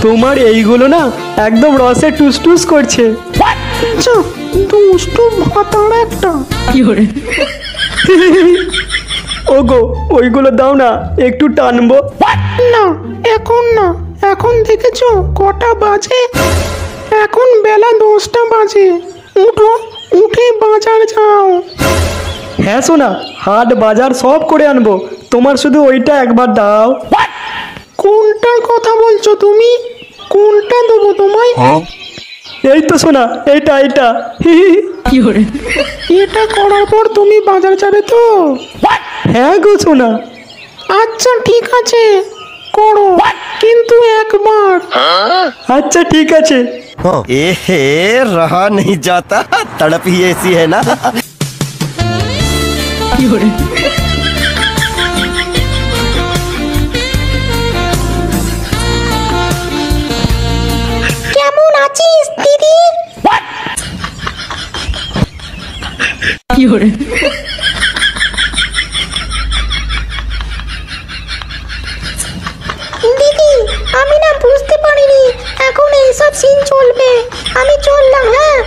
তোমার এইগুলো না একদম রসে টুসটুস করছে। দুষ্টু ভাতার একটা। ওগো ওইগুলো দাও না, একটু টানবো। না এখন না, এখন দেখেছো কটা বাজে? এখন বেলা 10টা বাজে। উঠো, উঠে বাজার যাও। হ্যাঁ সোনা, হাট বাজার সব করে আনবো, তোমার শুধু ওইটা একবার দাও। কোনটার কথা বলছো তুমি? কোনটা দেবো তোমায়? এই তো সোনা, এইটা এইটা। এটা করার পর তুমি বাজার যাবে তো? হ্যাঁ গো সোনা। আচ্ছা ঠিক আছে, করো, কিন্তু একবার। আচ্ছা ঠিক আছে। এহে रहा नहीं जाता, तड़प ही ऐसी है ना। কেমন আছিস দিদি? দিদি আমি না বুঝতে পারিনি এখন এইসব সিন চলবে। আমি চললাম। হ্যাঁ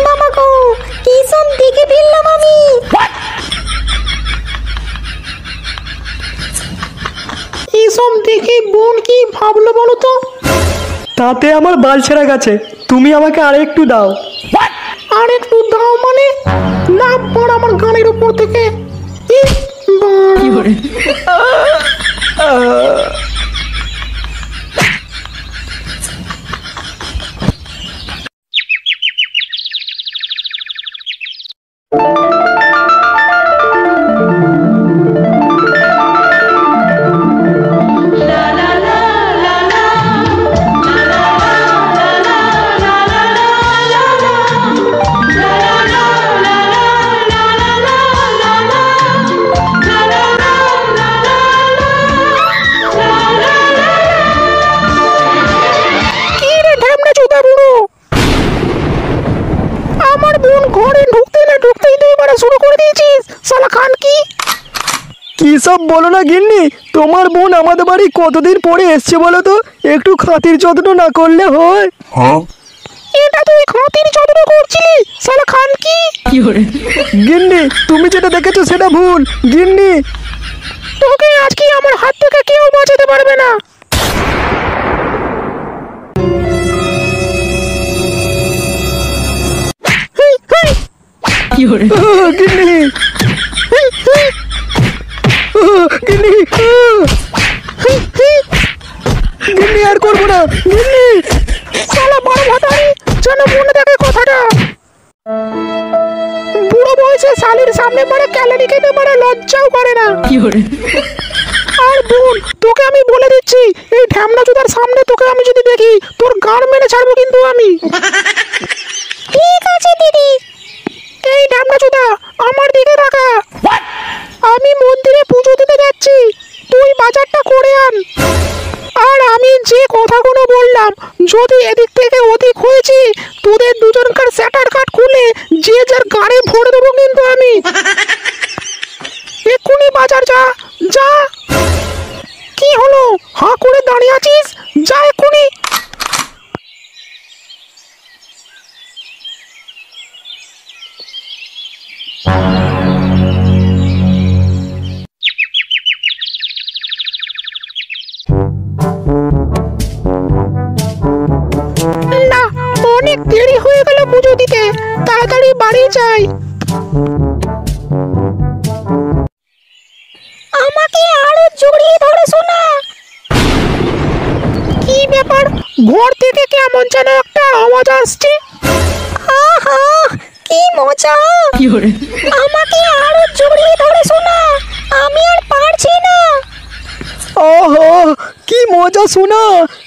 বাবা গো, কি সব দেখে ফেললাম আমি। এইসব দেখে বোন কি ভাবলো বলো তো? তাতে আমার বাল ছেঁড়া গেছে, তুমি আমাকে আর একটু দাও। আর একটু দাও মানে? না পড় আমার গানের উপর থেকে। কি সব বলো না গিন্নি, তোমার বোন আমাদের বাড়ি কতদিন পরে এসছে বলো তো, একটু খাতির যত্ন না করলে হয়? এটা তুই খাতির যত্ন করছিলি শালা খান কি? গিন্নি তুমি যেটা দেখেছো সেটা ভুল গিন্নি। তোকে আজকে আমার হাত থেকে কেউ বাঁচাতে পারবে না। গিন্নি গিন্নি গিন্নি আর করবো না গিন্নি। শালা বড় ভাতারি যেন মনে থাকে কথাটা। বুড়ো বয়সে শালির সামনে পড়ে ক্যালারি খেতে পারে, লজ্জাও করে না। আর বোন তোকে আমি বলে দিচ্ছি, এই ঢ্যামনা চোদার সামনে তোকে আমি যদি দেখি তোর গান মেরে ছাড়বো কিন্তু আমি। ঠিক আছে দিদি। এই ঢ্যামনা চোদা আমার দিকে তাকা। আমি মন্দিরে পুজো দিতে যাচ্ছি, তুই বাজারটা করে আন। আর আমি যে কথাগুলো বললাম যদি এদিক থেকে ওদিক হয়েছি, তোদের দুজনকার স্যাটার কাট খুলে যে যার গাড়ি ভরে দেবো কিন্তু আমি। এক্ষুনি বাজার যা যা। কি হলো হাঁ করে দাঁড়িয়ে আছিস? যা এক্ষুনি। না অনেক দেরি হয়ে গেল পুজো দিতে, তাড়াতাড়ি বাড়ি যাই। আমাকে আরো জড়িয়ে ধরে শোনা। কি ব্যাপার, ঘর থেকে কেমন যেন একটা আওয়াজ আসছে। আহা কি মজা। আমাকে আরো জড়িয়ে ধরে শোনা, আমি আর পারছি না। ওহো কি মজা সোনা,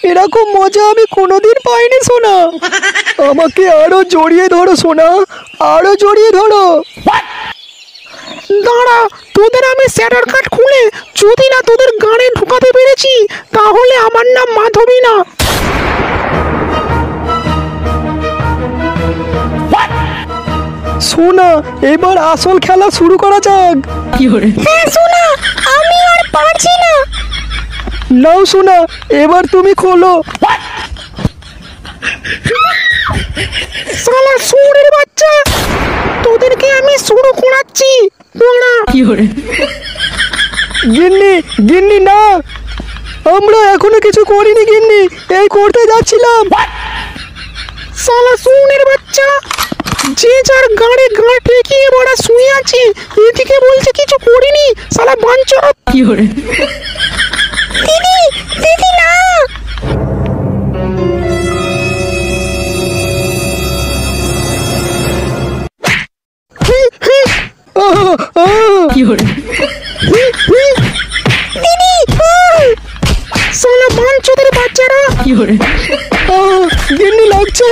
এরকম মজা আমি কোনোদিন পাইনি সোনা। আমাকে আরো জড়িয়ে ধরো সোনা, আরো জড়িয়ে ধরো। দাঁড়া, তোদের আমি স্যাটার কাট খুলে যদি না তোদের গানে ঢুকাতে পেরেছি তাহলে আমার নাম মাধবী না। সোনা এবার আসল খেলা শুরু করা যাক। হ্যাঁ সোনা, আমি আর পারছি না। নাও সোনা, এবার তুমি খোলো। শালা শুয়োরের বাচ্চা, তোদেরকে আমি শুরু করাচ্ছি। বড়া গিন্নি গিন্নি না, আমরা এখনো কিছু করিনি গিন্নি, এই করতে যাচ্ছিলাম। শালা শুয়োরের বাচ্চা, যে যার গাড়ে গাঁট রেখে বড়া শুয়ে আছে, এদিকে বলছে কিছু করিনি। শালা বাঞ্চত। দিদি দিদি না। দিদি শালা বাঞ্চতের বাচ্চারা। গিন্নি লাগছে।